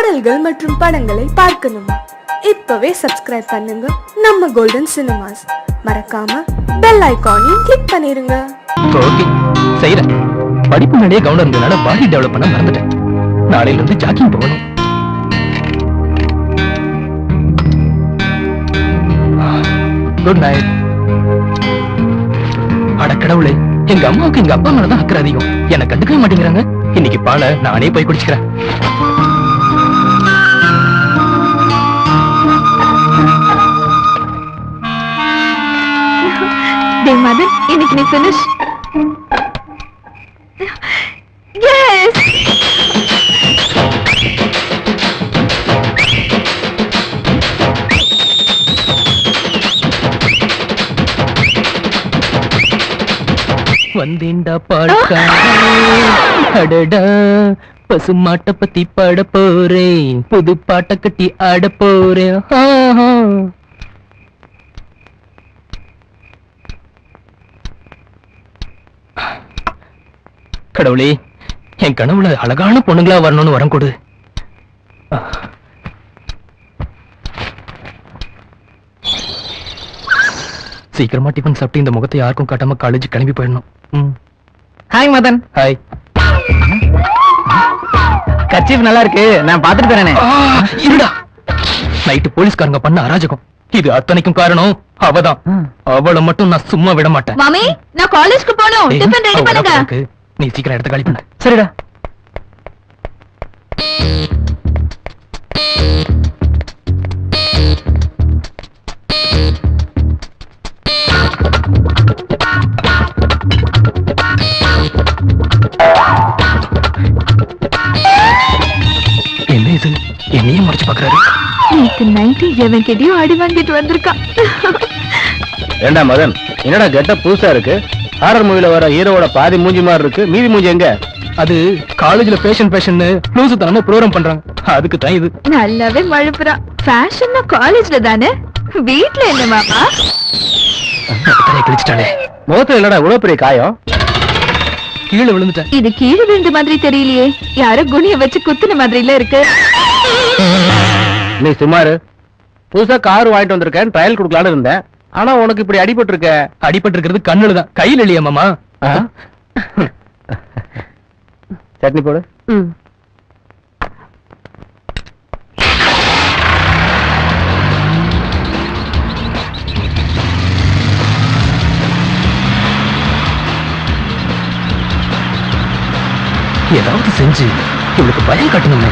பாடல்கள் மற்றும் படங்களை பார்க்கணுமா? இப்பவே சப்ஸ்கிரைப் பண்ணுங்க நம்ம கோல்டன் சினிமாஸ். மறக்காம பெல் ஐகானையும் கிளிக் பண்ணிருங்க. ஓகே செய்யறேன். படிப்பு மேலேயே கவனம் இருந்ததுனால பாடி டெவலப் பண்ண மறந்துட்டேன். நாளையில இருந்து ஜாக்கிங் போகணும். Good night. அட கடவுளே, எங்க அம்மாவுக்கு எங்க அப்பா மேலதான் அக்கறை அதிகம். என்னை கண்டுக்கவே மாட்டேங்கிறாங்க. இன்னைக்கு பாலை நானே போய் குடிச்சுக்கிறேன். மதன், இன்னைக்கு நீ finish. Yes. வந்தேண்டா பாடுக்கா அடடா, பசு மாட்டை பத்தி பாட போறேன், புது பாட்டை கட்டி ஆட போறேன். கடவுளே, என் கனவுல அழகான பொண்ணுங்களா வரணும்னு வரம் கொடு. சீக்கிரமா டிஃபன் சாப்பிட்டு இந்த முகத்தை யாருக்கும் காட்டாம காலேஜ் கிளம்பி போயிடணும். ஹாய் மதன். ஹாய். கர்ச்சீஃப் நல்லா இருக்கு, நான் பாத்துட்டு தரேனே. இருடா, நைட்டு போலீஸ்காரங்க பண்ண அராஜகம். இது அத்தனைக்கும் காரணம் அவதான். அவளை மட்டும் நான் சும்மா விட மாட்டேன். மாமி, நான் காலேஜ்க்கு போகணும். டிஃபன் ரெடி பண்ணுங்க. நீ சீக்கிரம் எடுத்து காலி பண்ணு. சரிடா. என்ன இது, என்னையும் முடிச்சு பாக்குறாரு. அடி வாங்கிட்டு வந்திருக்கான். ஏண்டா மதன், என்னடா கெட்டப் புதுசா இருக்கு? ஹாரர் மூவில வர ஹீரோவோட பாதி மூஞ்சி மாதிரி இருக்கு, மீதி மூஞ்சி எங்க? அது காலேஜ்ல ஃபேஷன் ப்ளூஸ் தரமா ப்ரோகிராம் பண்றாங்க, அதுக்கு தான் இது. நல்லாவே மழுப்புறா. ஃபேஷன்னா காலேஜ்ல தானே, வீட்ல என்ன மாமா? கிழிச்சிட்டானே. முகத்துல இல்லடா இவ்வளவு பெரிய காயம்? கீழே விழுந்துட்டேன். இது கீழே விழுந்த மாதிரி தெரியலையே, யாரோ குனிய வச்சு குத்துன மாதிரி இல்ல இருக்கு. நீ சுமாரு, புதுசா கார் வாங்கிட்டு வந்திருக்கேன், ட்ரையல் கொடுக்கலான்னு இருந்தேன். ஆனா உனக்கு இப்படி அடிபட்டு இருக்க. அடிபட்டு இருக்கிறது கண்ணுலதான், கையில் இல்லையா மாமா? சட்னி போடு. ஏதாவது செஞ்சு இவளுக்கு பயம் காட்டணுமே.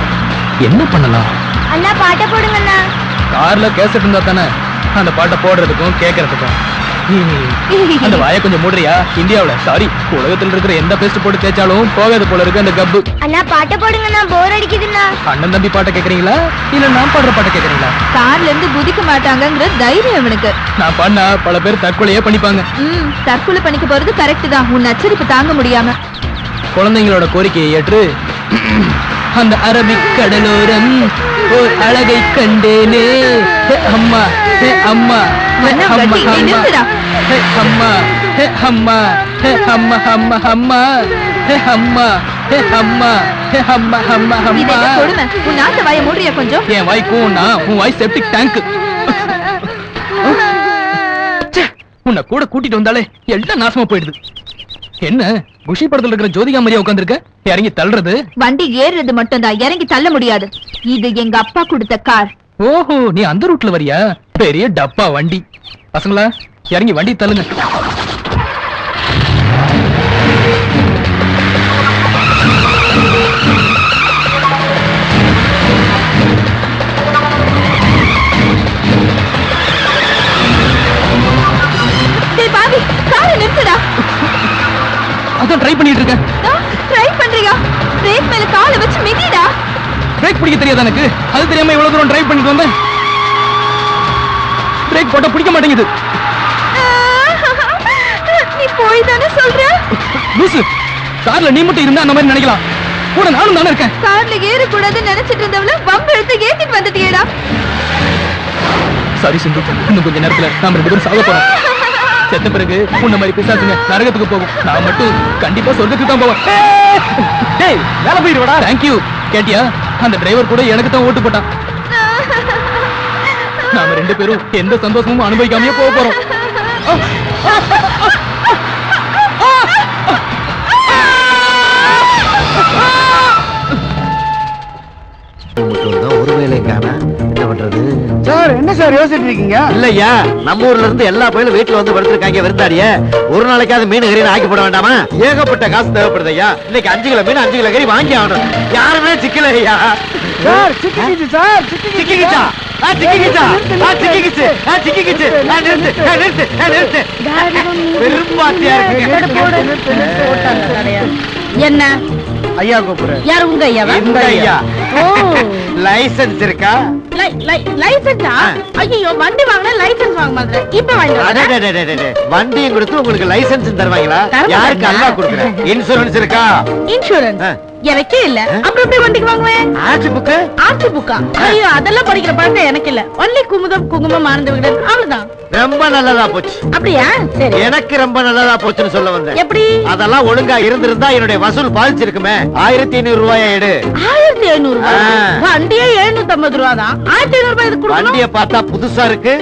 என்ன பண்ணலாம்? அண்ணா பாட்ட போடுங்கண்ணா. கார்ல கேசட் இருந்தா தானே அந்த பாட்டை போடுறதுக்கும் கேட்கறதுக்கும். அந்த வாயை கொஞ்சம் மூடுறியா? இந்தியாவுல சாரி உலகத்துல இருக்கிற எந்த பேஸ்ட் போட்டு தேய்ச்சாலும் போகாது போல இருக்கு அந்த கப்பு. அண்ணா பாட்ட போடுங்கண்ணா, போர் அடிக்குதுண்ணா. அண்ணன் தம்பி பாட்டை கேக்குறீங்களா இல்ல நான் பாடுற பாட்டை கேக்குறீங்களா? கார்ல இருந்து குதிக்க மாட்டாங்கங்கிற தைரியம் அவனுக்கு. நான் பண்ணா பல பேர் தற்கொலையே பண்ணிப்பாங்க. தற்கொலை பண்ணிக்க போறது கரெக்ட் தான், உன் நச்சரிப்பு தாங்க முடியாம. குழந்தைங்களோட கோரிக்கையை ஏற்று அந்த அரபிக் கடலோரம் ஓர் அழகை கண்டேனே. அம்மா அம்மா அம்மா அம்மா அம்மா அம்மா அம்மா அம்மா அம்மா அம்மா அம்மா அம்மா அம்மா அம்மா. உன் நாட்டு வாயை மூடுறியா கொஞ்சம்? என் வாய்க்கும் உன் வாய் செப்டிக் டேங்க். உன்னை கூட கூட்டிட்டு வந்தாலே எல்லாம் நாசமா போயிடுது. என்ன குஷி படத்துல இருக்கிற ஜோதிகா மாதிரியா உட்கார்ந்திருக்க? இறங்கி தள்ளுறது? வண்டி ஏறுறது மட்டும் தான், இறங்கி தள்ள முடியாது. இது எங்க அப்பா கொடுத்த கார். ஓஹோ, நீ அந்த ரூட்ல வரியா? பெரிய டப்பா வண்டி. பசங்களா இறங்கி வண்டி தள்ளுங்க. பாவி, காரை நிறுத்துடா. அதான் ட்ரை பண்ணிட்டு இருக்கேன். ட்ரை பண்றியா? பிரேக் மேல காலை வச்சு மிதிடா. பிரேக் பிடிக்க தெரியாது எனக்கு, அது தெரியாம இவ்வளவு தூரம் ட்ரை பண்ணிட்டு வந்தேன். பிரேக் போட்டா பிடிக்க மாட்டேங்குது. நீ போய் தானே சொல்ற? லூசு, கார்ல நீ மட்டும் இருந்தா அந்த மாதிரி நினைக்கலாம், கூட நானும் தானே இருக்கேன். கார்ல ஏற கூடாதுன்னு நினைச்சிட்டு இருந்தவள பம்ப் எடுத்து ஏத்திட்டு வந்துட்டியேடா. சாரி சிந்து, இன்னும் கொஞ்ச நேரத்துல நாம 2 பேரும் சாக போறோம். செத்த பிறகு உன்ன மாதிரி பிசாசுங்க நரகத்துக்கு போகும், நான் மட்டும் கண்டிப்பா சொர்க்கத்துக்கு தான் போவேன். டேய், வேலை போயிடுவாடா. தேங்க்யூ. கேட்டியா? அந்த டிரைவர் கூட எனக்கு தான் ஓட்டு போட்டான். நாம 2 பேரும் எந்த சந்தோஷமும் அனுபவிக்காமயே போக போறோம். ஒரு வேலை காண என்ன பண்றது சார்? என்ன சார் யோசிச்சுட்டு இருக்கீங்க? இல்லையா, நம்ம ஊர்ல இருந்து எல்லா பயிலும் வீட்டுல வந்து படுத்திருக்காங்க விருந்தாடிய. ஒரு நாளைக்காவது மீன் கறி ஆக்கி போட வேண்டாமா? ஏகப்பட்ட காசு தேவைப்படுது ஐயா. இன்னைக்கு 5 கிலோ மீன் 5 கிலோ கறி வாங்கி ஆகணும். யாருமே சிக்கல ஐயா. சார் சிக்கிக்கிச்சு சார், சிக்கிக்கிச்சா? சிக்கிக்கிச்சு. நிறுத்து. பெரும்பாத்தியா இருக்கு. என்ன ஐயா கூப்பிடுறேன். யார் உங்க ஐயாவா? இந்த ஐயா. ஓ, லைசன்ஸ் இருக்கா? லைசன்ஸா? ஐயோ, வண்டி வாங்கினா லைசன்ஸ் வாங்க மாட்டேன். இப்ப வாங்கிட்டு வண்டியும் கொடுத்து உங்களுக்கு லைசன்ஸ் தருவாங்களா? தர யாருக்கு மாட்டாங்க. அல்லா கொடுக்குறேன். இன்சூரன்ஸ் இருக்கா? இன்சூரன்ஸ் எனக்கே இல்ல. அப்புறம் எப்படி வண்டிக்கு வாங்குவேன்? ஆட்சி புக்கு? ஆர்சி புக்கா? ஐயோ, அதெல்லாம் படிக்கிற பழக்கம் எனக்கு இல்ல. ஒன்லி குங்குமம் ஆனந்த விகடன், அவ்வளவுதான். ரொம்ப நல்லதா போச்சு. அப்படியா? சரி. எனக்கு ரொம்ப நல்லதா போச்சுன்னு சொல்ல வந்தேன். எப்படி? அதெல்லாம் ஒழுங்கா இருந்திருந்தா என்னுடைய வசூல் பாதிச்சிருக்குமே. 1500 ரூபாயை எடு. 1500 ஆ. வண்டியே 750 ரூபா தான். 1500 ரூபாய் இதுக்கு கொடுக்கணும். வண்டியை பார்த்தா புதுசா இருக்கு.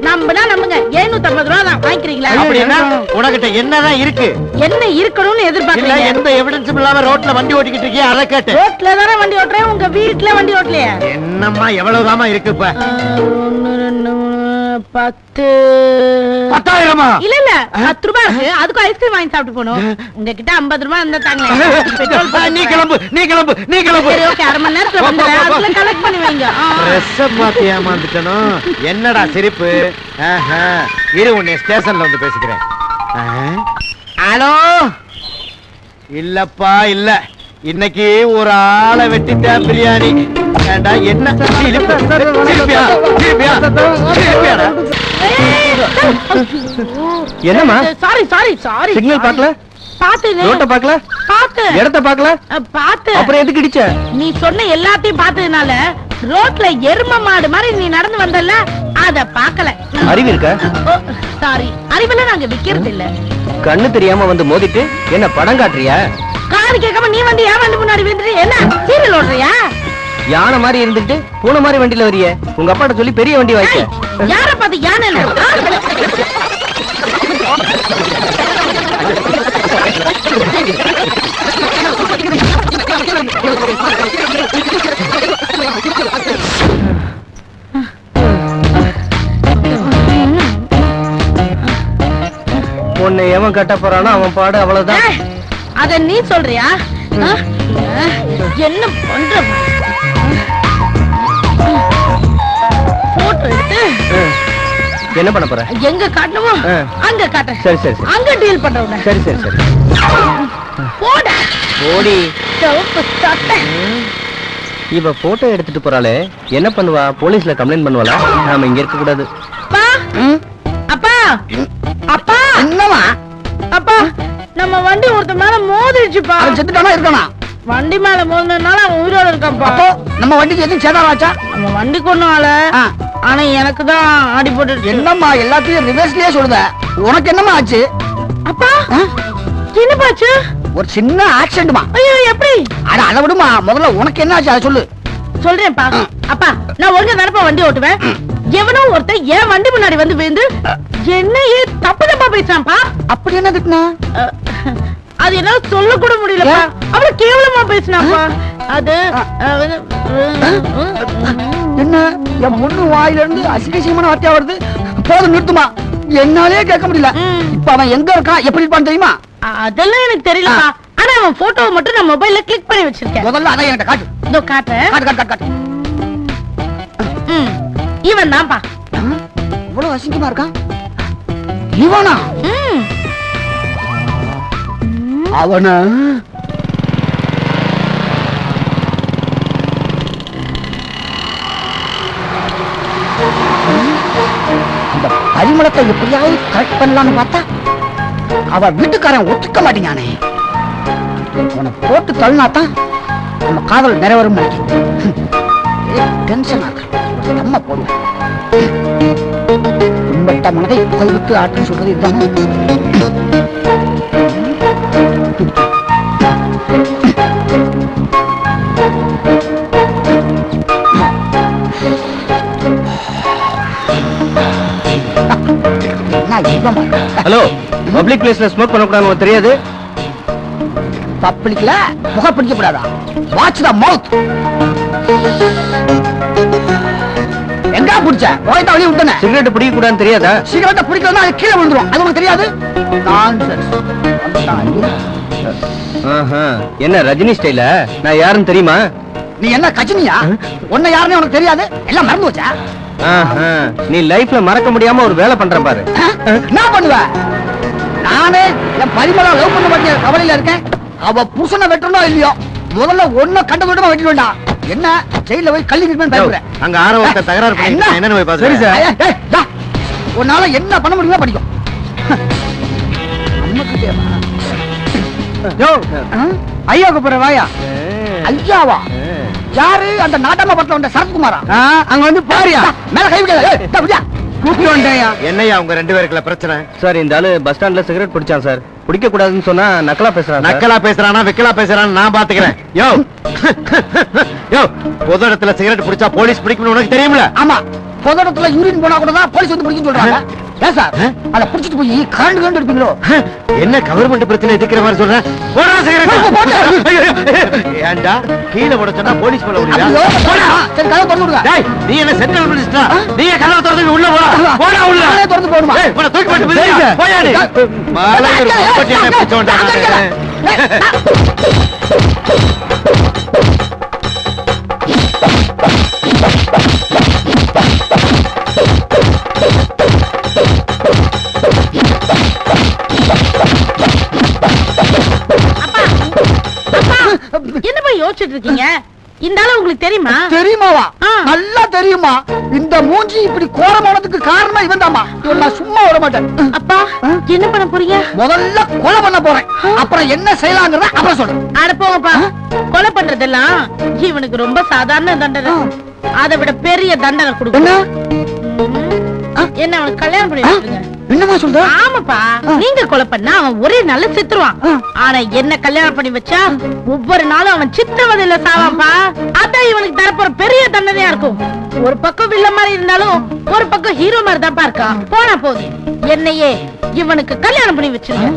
நம்புனா நம்புங்க. 750 ரூபா தான். வாங்கிக்கிறீங்களா? அப்படின்னா உனக்கிட்ட என்னதான் இருக்கு? என்ன இருக்கணும்னு இல்ல எதிர்பார்க்கறீங்க? எந்த எவிடன்ஸும் இல்லாம ரோட்ல வண்டி ஓட்டிக்கிட்டு இருக்கியா? அதை கேட்டு. ரோட்ல தானே வண்டி ஓட்டுறேன். உங்க வீட்டுல வண்டி ஓட்டலையா? என்னம்மா எவ்வளவுதாமா இருக்கு இப்ப? 1 2 10. 10,000-மா? இல்ல 10 ரூபாய் இருக்கு. அதுக்கு ஐஸ்கிரீம் வாங்கி சாப்பிட்டு போகணும். உங்ககிட்ட 50 ரூபாய் இருந்தா தாங்களே. பெட்ரோல் நீ கிளம்பு. சரி, ஓகே. 1/2 மணி நேரத்துல வந்துடுறேன். அதுல கலெக்ட் பண்ணி வைங்க. ட்ரெஸ்ஸ பார்த்து ஏமாந்துட்டனும். என்னடா சிரிப்பு? இரு, உன்னை ஸ்டேஷன்ல வந்து பேசிக்கிறேன். ஹலோ. இல்லப்பா இல்ல, இன்னைக்கு ஒரு ஆளை வெட்டிட்டேன். பிரியாணி ஏண்டா? என்ன சிரிப்பியாடா? என்னம்மா? சாரி. சிக்னல் பார்க்கல? பாத்து ரோட்ட பார்க்கல? இடத்த பார்க்கல? பாத்து. அப்புறம் எதுக்கு இடிச்ச? நீ சொன்ன எல்லாத்தையும் பார்த்ததுனால ரோட்ல எரும மாடு மாதிரி நீ நடந்து வந்தல்ல, அத பார்க்கல. அறிவு இருக்க? சாரி, அறிவெல்லாம் நாங்க விக்கிறது இல்ல. கண்ணு தெரியாம வந்து மோதிட்டு என்ன படம் காட்டுறியா? காது கேட்காம நீ வந்து ஏன் வண்டி முன்னாடி விழுந்துட்டு என்ன சீரியல் ஓடுறியா? யானை மாதிரி இருந்துட்டு பூனை மாதிரி வண்டியில வரிய. உங்க அப்பாட்ட சொல்லி பெரிய வண்டி வாய்க்க. யார பார்த்து யானை? உன்னை எவன் கட்ட போறானோ அவன் பாடு அவ்வளவுதான். அத நீ சொல்றியா? என்ன பண்ற? போட்டோ எடுத்து என்ன பண்ண போற? எங்க காட்டணுமோ அங்க காட்டுறேன். சரி. அங்க டீல் பண்றவன. சரி. போட ஓடி. சிவப்பு சட்டை. இவ போட்டோ எடுத்துட்டு போறாளே, என்ன பண்ணுவா? போலீஸ்ல கம்ப்ளைண்ட் பண்ணுவாளா? நாம இங்க இருக்க கூடாது. அப்பா என்னவா? அப்பா, நம்ம வண்டி ஒருத்த மேல மோதிடுச்சுப்பா. அவன் செத்துட்டானா இருக்கானா? வண்டி மேல மோதினதுனால அவன் உயிரோட இருக்கான்ப்பா. நம்ம வண்டிக்கு எதுவும் சேதாராச்சா? நம்ம வண்டிக்கு ஒண்ணும் ஆள, ஆனா எனக்கு தான் அடி போட்டு. என்னம்மா எல்லாத்தையும் ரிவர்ஸ்லயே சொல்லுத? உனக்கு என்னம்மா ஆச்சு? அப்பா என்னப்பாச்சு? ஒரு சின்ன ஆக்சிடென்ட்மா. ஐயோ, எப்படி? அட அத விடுமா, முதல்ல உனக்கு என்ன ஆச்சு அதை சொல்லு. சொல்றேன்ப்பா. அப்பா, நான் ஒழுங்கா தானப்பா வண்டி ஓட்டுவேன். எவனோ ஒருத்தன் என் வண்டி முன்னாடி வந்து விழுந்து என்னையே தப்பா பேசுறான்ப்பா. அப்படி என்ன திட்டினா? அது என்னால சொல்ல கூட முடியலப்பா. அவ்வளவு கேவலமா பேசினாப்பா. அது என்ன என் முன்னு வாயில இருந்து அசிங்கமான வார்த்தையா வருது. போதும் நிறுத்துமா, என்னாலே கேட்க முடியல. இப்ப அவன் எங்க இருக்கான், எப்படி இருப்பான்னு தெரியுமா? அதெல்லாம் எனக்கு தெரியலப்பா. ஆனா அவன் போட்டோவை மட்டும் நான் மொபைல்ல கிளிக் பண்ணி வச்சிருக்கேன். முதல்ல அதான் என்கிட்ட காட்டு. இதோ காட்டுறேன். காட்டு. இவன் தான்ப்பா. இவ்வளவு அசிங்கமா இருக்கான் இவனா? அவனா? இந்த பரிமளத்தை எப்படியாவது கரெக்ட் பண்ணலாம்னு பார்த்தா அவ வீட்டுக்காரன் ஒத்துக்க மாட்டேங்கானே. உன போட்டு தள்ளினாத்தான் நம்ம காதல் நிறைவேறும் நினைக்கிறேன். டென்ஷனா இருக்கு. நம்ம போடுவோம். உண்பட்ட மனதை புகைவிட்டு ஆற்றுன்னு சொல்றது இதுதானே? ஹலோ, பப்ளிக் பிளேஸ்ல ஸ்மோக் பண்ணக்கூடாதுன்னு தெரியாது? பப்ளிக்ல முக பிடிக்க கூடாதா? வாட்ச் த மவுத். எங்க பிடிச்ச போயிட்டா வெளியே விட்டனே. சிகரெட் பிடிக்க கூடாதுன்னு தெரியாதா? சிகரெட்டை பிடிக்கலன்னா அது கீழே விழுந்துரும். அது உனக்கு தெரியாது? நான்சென்ஸ். என்ன ரஜினி ஸ்டைல? நான் யாருன்னு தெரியுமா? நீ என்ன கஜினியா? உன்னை யாருன்னு உனக்கு தெரியாது? எல்லாம் மறந்து வச்சா? நீ லைஃப்ல மறக்க முடியாம ஒரு வேலை பண்ற பாரு. என்ன பண்ணுவ? நானே என் பரிமளா லவ் பண்ண மாட்டேன் கவலையில இருக்கேன். அவ புருஷனை வெட்டணும் இல்லையோ முதல்ல ஒன்ன கண்ட விடமா வெட்டிட்டு வேண்டாம். என்ன ஜெயில போய் கல்லி நிற்பேன் பயப்படுறேன். அங்க ஆரவத்தை தகராறு பண்ணி என்னன்னு போய் பாத்து. சரி சார். உன்னால என்ன பண்ண முடியுமோ படிக்கும். ஐயாவுக்கு போற வாயா. ஐயாவா? யாரு? அந்த நாட்டாம படத்துல வந்த சரத்குமாரா? அங்க வந்து பாரியா மேல கை வைக்க. என்னையா உங்க ரெண்டு பேருக்குள்ள பிரச்சனை? சார், இந்த ஆளு பஸ் ஸ்டாண்ட்ல சிகரெட் பிடிச்சான் சார். பிடிக்க கூடாதுன்னு சொன்னா நக்கலா பேசுறான். நக்கலா பேசுறானா விக்கலா பேசுறான்னு நான் பாத்துக்கிறேன். யோ யோ, பொது இடத்துல சிகரெட் பிடிச்சா போலீஸ் பிடிக்கணும்னு உனக்கு தெரியுமில? ஆமா, பொது இடத்துல யூரின் போனா கூட தான் போலீஸ் வந்து பிடிக்கும் சொல்றாங்க. ஏன் சார் அத புடிச்சிட்டு போய் கரண்ட் கரண்ட் எடுப்பீங்களோ? என்ன கவர்மெண்ட் பிரச்சனை எதுக்குற மாதிரி சொல்றேன்? போடா சிகரெட். ஏண்டா கீழே போட சொன்னா போலீஸ் போல ஓடுறியா? போடா. சரி கதவை திறந்து விடுங்க. டேய், நீ என்ன சென்ட்ரல் மினிஸ்டரா? நீ கதவை திறந்து உள்ள போடா. போடா உள்ள. நானே திறந்து போடுமா? ஏய், போடா தூக்கி போட்டு மிதிடா. போயாடி. மாலை ஒரு பப்பட்டி என்ன பிடிச்சோண்டா நானு. என்ன போய் யோசிச்சுட்டு இருக்கீங்க? இந்த ஆளு உங்களுக்கு தெரியுமா? தெரியுமாவா? நல்லா தெரியுமா. இந்த மூஞ்சி இப்படி கோரமானதுக்கு காரணம் இவன் தாமா. இவன் நான் சும்மா விட மாட்டேன். அப்பா என்ன பண்ண போறீங்க? முதல்ல கொலை பண்ண போறேன். அப்புறம் என்ன செய்யலாங்கிறத அப்புறம் சொல்றேன். அட போங்கப்பா. கொலை பண்றதெல்லாம் இவனுக்கு ரொம்ப சாதாரண தண்டனை. அதை விட பெரிய தண்டனை கொடுக்கணும். என்ன அவனுக்கு கல்யாணம் பண்ணி வச்சிருங்க. என்னமா சொல்ற? ஆமாப்பா, நீங்க கொலை பண்ணா அவன் ஒரே நல்ல சித்துருவான். ஆனா என்ன கல்யாணம் பண்ணி வச்சா ஒவ்வொரு நாளும் அவன் சித்திரவதையில சாவான்பா. அதான் இவனுக்கு தரப்போற பெரிய தண்டனையா இருக்கும். ஒரு பக்கம் வில்ல மாதிரி இருந்தாலும் ஒரு பக்கம் ஹீரோ மாதிரி தான் இருக்கான். போனா போகுது, என்னையே இவனுக்கு கல்யாணம் பண்ணி வச்சிருங்க.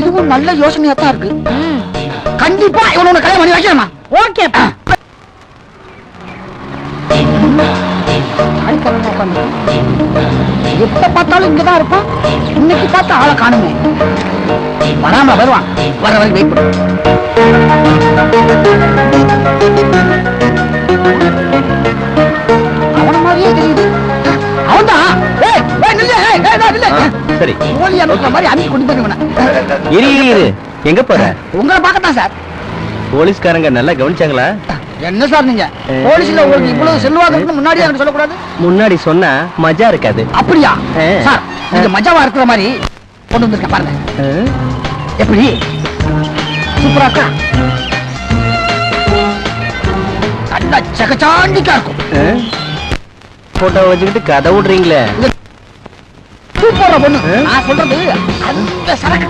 இதுவும் நல்ல யோசனையா தான் இருக்கு. கண்டிப்பா இவனோட கல்யாணம் பண்ணி வைக்கணுமா? ஓகேப்பா. எப்ப பார்த்தாலும் இங்கதான் இருப்பான். இன்னைக்கு பார்த்தா ஆளை காணுமே. வராம வருவான். வர வரை வெயிட் பண்ணு. அவன மாதிரியே தெரியுது. அவன்தான். சரி, போலி அனுப்புற மாதிரி அனுப்பி கொண்டு போயிருவன. இரு எங்க போற? உங்களை பார்க்கத்தான் சார். போலீஸ்காரங்க நல்லா கவனிச்சாங்களா? என்ன சார் நீங்க போலீஸ்ல உங்களுக்கு இவ்வளவு செல்வாக்கு முன்னாடி எனக்கு சொல்லக்கூடாது? முன்னாடி சொன்னா மஜா இருக்காது. அப்படியா சார்? நீங்க மஜாவா இருக்கிற மாதிரி கொண்டு வந்திருக்க பாருங்க. எப்படி சூப்பரா இருக்கா? நல்லா சகச்சாண்டிக்கா இருக்கும். போட்டோ வச்சுக்கிட்டு கதை விடுறீங்களே. சூப்பரா பொண்ணு. நான் சொல்றது அந்த சரக்கு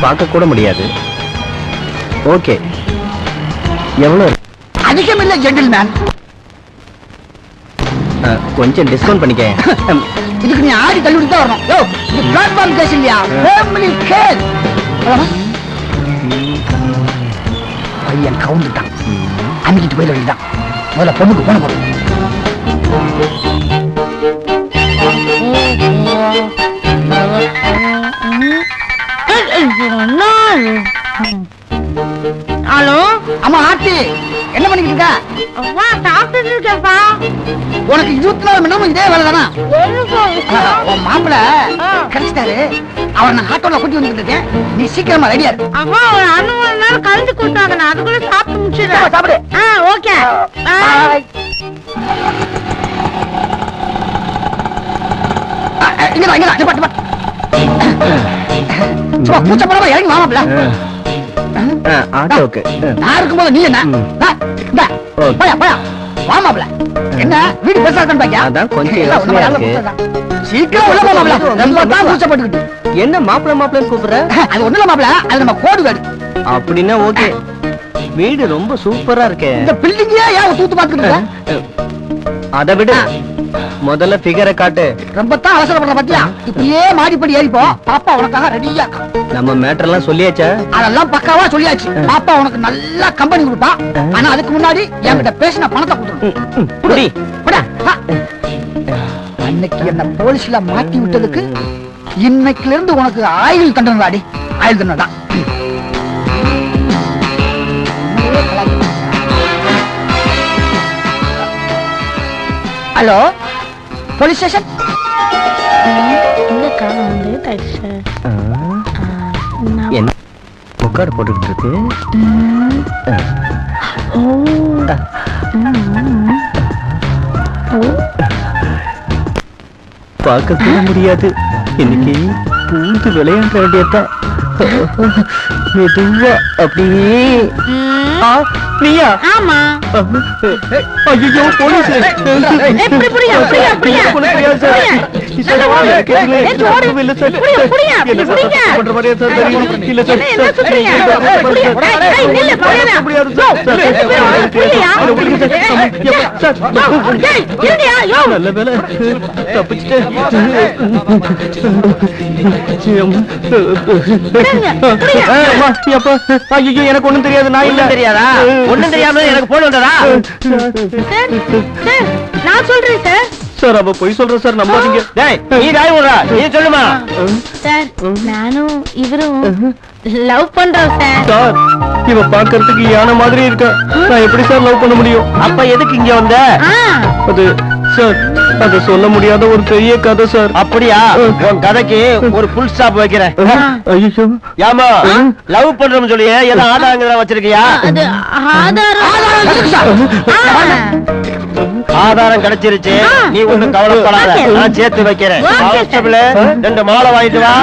பார்க்க கூட முடியாது. ஓகே, எவ்வளவு? அதிகம் இல்ல ஜென்டில்மேன். கொஞ்சம் டிஸ்கவுண்ட் பண்ணிக்க. இதுக்கு நீ ஆடி தள்ளி தான் வரணும். யோ, இது பிளாட்ஃபார்ம் கேஸ் இல்லையா? Family case. பையன் கவுந்துட்டான். அன்னைக்கு போயிட வேண்டியதான். முதல்ல பொண்ணுக்கு போன போடும். ஹலோ, அம்மா ஆர்த்தி, என்ன பண்ணிக்கிட்டு இருக்க? அம்மா சாப்பிட்டு இருக்கேன்ப்பா. உனக்கு 24 மணி நேரம் இதே வேலை தானா? உன் மாப்பிள்ள கிடைச்சிட்டாரு. அவரை நான் ஆட்டோல கூட்டி வந்துட்டு இருக்கேன். நீ சீக்கிரமா ரெடியா இரு. அம்மா ஒரு 1 மணி நேரம் கழிஞ்சு கொடுத்தாங்க. நான் அதுக்குள்ள சாப்பிட்டு முடிச்சிடுறேன். சாப்பிடு. ஓகே. இங்கதான் நிப்பாட்டு. சும்மா பூச்ச போடாம இறங்கி வாமாப்ல. ஆட்டோக்கு நான் இருக்கும்போது நீ என்ன? போயா போயா வாமாப்ல. என்ன வீடு பெருசா இருக்கான்னு பாக்கியா? அதான் கொஞ்சம் யோசனையா இருக்கு. சீக்கிரம் உள்ள போமாப்ல. ரொம்ப தான் பூச்ச போட்டுக்கிட்டு. என்ன மாப்பிள்ள கூப்பிடுற? அது ஒண்ணு இல்ல மாப்ள, அது நம்ம கோடு வீடு. அப்படின்னா ஓகே. வீடு ரொம்ப சூப்பரா இருக்கே. இந்த பில்டிங்கே ஏன் தூத்து பாத்துக்கிட்டு இருக்க? அதை விட முதல்ல ஃபிகரை காட்டு. ரொம்ப தான் அவசரப்படுற பத்தியா? இப்படியே மாடிப்படி ஏறிப்போ, பாப்பா உனக்காக ரெடியா இருக்கா. நம்ம மேட்டர்லாம் சொல்லியாச்சா? அதெல்லாம் பக்காவா சொல்லியாச்சு. பாப்பா உனக்கு நல்லா கம்பெனி கொடுப்பா. ஆனா அதுக்கு முன்னாடி என்கிட்ட பேசின பணத்தை கொடுத்துரும். புடி. அன்னைக்கு என்ன போலீஸ்ல மாட்டி விட்டதுக்கு இன்னைக்குல இருந்து உனக்கு ஆயுள் தண்டனை. அடி ஆயுள் தண்டனை தான். Hello, police station. என்ன முக்காடு போட்டுக்கிட்டு இருக்கு? பார்க்க முடியாது. இன்னைக்கு பூந்து விளையாட வேண்டியதான். மெதுவா அப்படியே. நீயா? ஆமா. ஐயோ போலீஸ். எப்படி புரியா? புரியா புரியா புரியா சார். இல்ல பண்ற மாதிரியா சார் தெரியும். இல்ல சார். என்ன சொல்றீங்க? ஏய் நில்ல போறடா. முடியாது சார். புரியா? ஏய் இருடியா யோ. நல்ல வேளை தப்பிச்சிட்டேன். ஐயோ எனக்கு ஒண்ணும் தெரியாது. நான் இல்ல. தெரியாதா? ஒண்ணும் தெரியாம எனக்கு போன் வந்ததா? சார் நான் சொல்றேன் சார். சார் அவ போய் சொல்ற சார், நம்பாதீங்க. டேய் நீ டாய் ஓடுறா, நீ சொல்லுமா. சார் நானும் இவரும் லவ் பண்றோம் சார். சார் இவ பாக்குறதுக்கு யானை மாதிரி இருக்கா. நான் எப்படி சார் லவ் பண்ண முடியும்? அப்ப எதுக்கு இங்க வந்த? அது சார் அது சொல்ல முடியாத ஒரு பெரிய கதை சார். அப்படியா? உன் கதைக்கு ஒரு புல் ஸ்டாப் வைக்கிறேன். ஐயோ ஏமா லவ் பண்றோம்னு சொல்லி ஏதோ ஆதாரங்கள வச்சிருக்கியா? அது ஆதாரம் கிடைச்சிருச்சு. நீ ஒண்ணும் கவலைப்படாத, நான் சேர்த்து வைக்கிறேன். கான்ஸ்டபிள் 2 மாலை வாங்கிட்டு வா.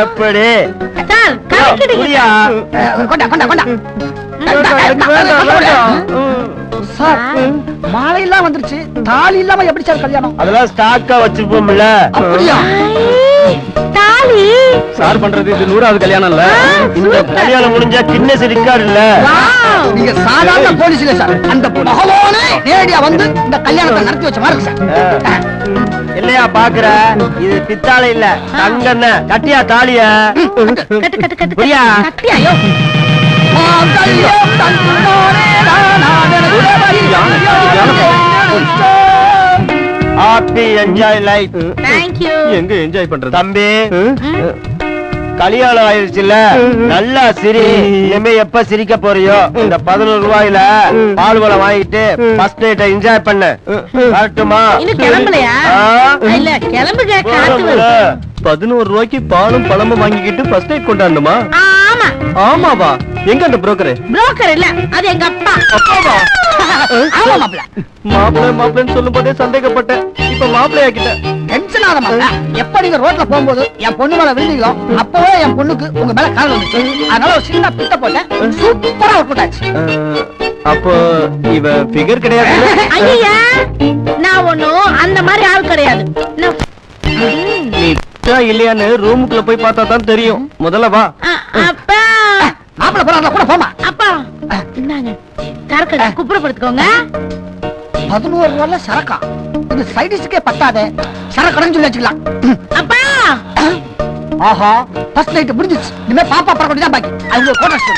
எப்படி சார் கரெக்ட் கொண்டா கொண்டா கொண்டா. சார் மாலை எல்லாம் வந்துருச்சு, தாலி இல்லாம எப்படி சார் கல்யாணம்? அதெல்லாம் ஸ்டாக்கா வச்சிருப்போம்ல. அப்படியா? தாலி சார் பண்றது இது 100வது கல்யாணம் இல்ல. இந்த கல்யாணம் முடிஞ்சா கின்னஸ் ரெக்கார்ட் இல்ல. நீங்க சாதாரண போலீஸ் இல்ல சார். அந்த பகவானே நேரடியா வந்து இந்த கல்யாணத்தை நடத்தி வச்ச மாதிரி சார். இல்லையா பாக்குற? இது பித்தாளை இல்ல, தங்கண்ண. கட்டியா தாலிய? கட்டு கட்டு கட்டு புரியா? கட்டியா யோ. Happy enjoy life. Thank you. எங்க என்ஜாய் பண்றது தம்பி? கல்யாணம் ஆயிடுச்சுல்ல, நல்லா சிரி. இனிமே எப்ப சிரிக்க போறியோ இந்த 11 ரூபாயில பால் வளம் வாங்கிட்டு ஃபர்ஸ்ட் நைட் என்ஜாய் பண்ணு. வரட்டுமா? இன்னும் கிளம்பலையா? இல்ல கிளம்புங்க. காத்து 11 ரூபாய்க்கு பாலும் பழமும் வாங்கிக்கிட்டு ஃபர்ஸ்ட் நைட் கொண்டாடணுமா? ஆமா. ஆமாவா? எங்க அந்த புரோக்கர்? புரோக்கர் இல்ல, அது எங்க அப்பா. அப்பாவா? ஆமா மாப்ள. மாப்பிள்ளை மாப்பிள்ளைன்னு சொல்லும் போதே சந்தேகப்பட்டேன். இப்ப மாப்பிள்ளை ஆக்கிட்டேன். டென்ஷன் ஆகாம எப்ப நீங்க ரோட்ல போகும்போது என் பொண்ணு மேல விழுந்தீங்களோ அப்பவே என் பொண்ணுக்கு உங்க மேல காதல் வந்துச்சு. அதனால ஒரு சின்ன பிட்ட போட்டேன். சூப்பரா ஒர்க் அவுட் ஆச்சு. அப்போ இவ ஃபிகர் கிடையாது. ஐயா நான் ஒண்ணும் அந்த மாதிரி ஆள் கிடையாது. நீ இல்லையான்னு ரூமுக்குள்ள போய் பார்த்தா தான் தெரியும். முதல்ல வா. அப்பா மாப்பிள போறாங்க கூட போமா. அப்பா என்னங்க சரக்கு குப்புறப்படுத்துக்கோங்க. 11 ரூபாய்ல சரக்கா? இது சைடிஸ்க்கே பத்தாதே. சரக்கடன்னு சொல்லி வச்சுக்கலாம். அப்பா ஆஹா ஃபர்ஸ்ட் நைட் முடிஞ்சிச்சு. இனிமே பாப்பா பரக்கொடி தான் பாக்கி. அவங்க கோட்டர்ஸ்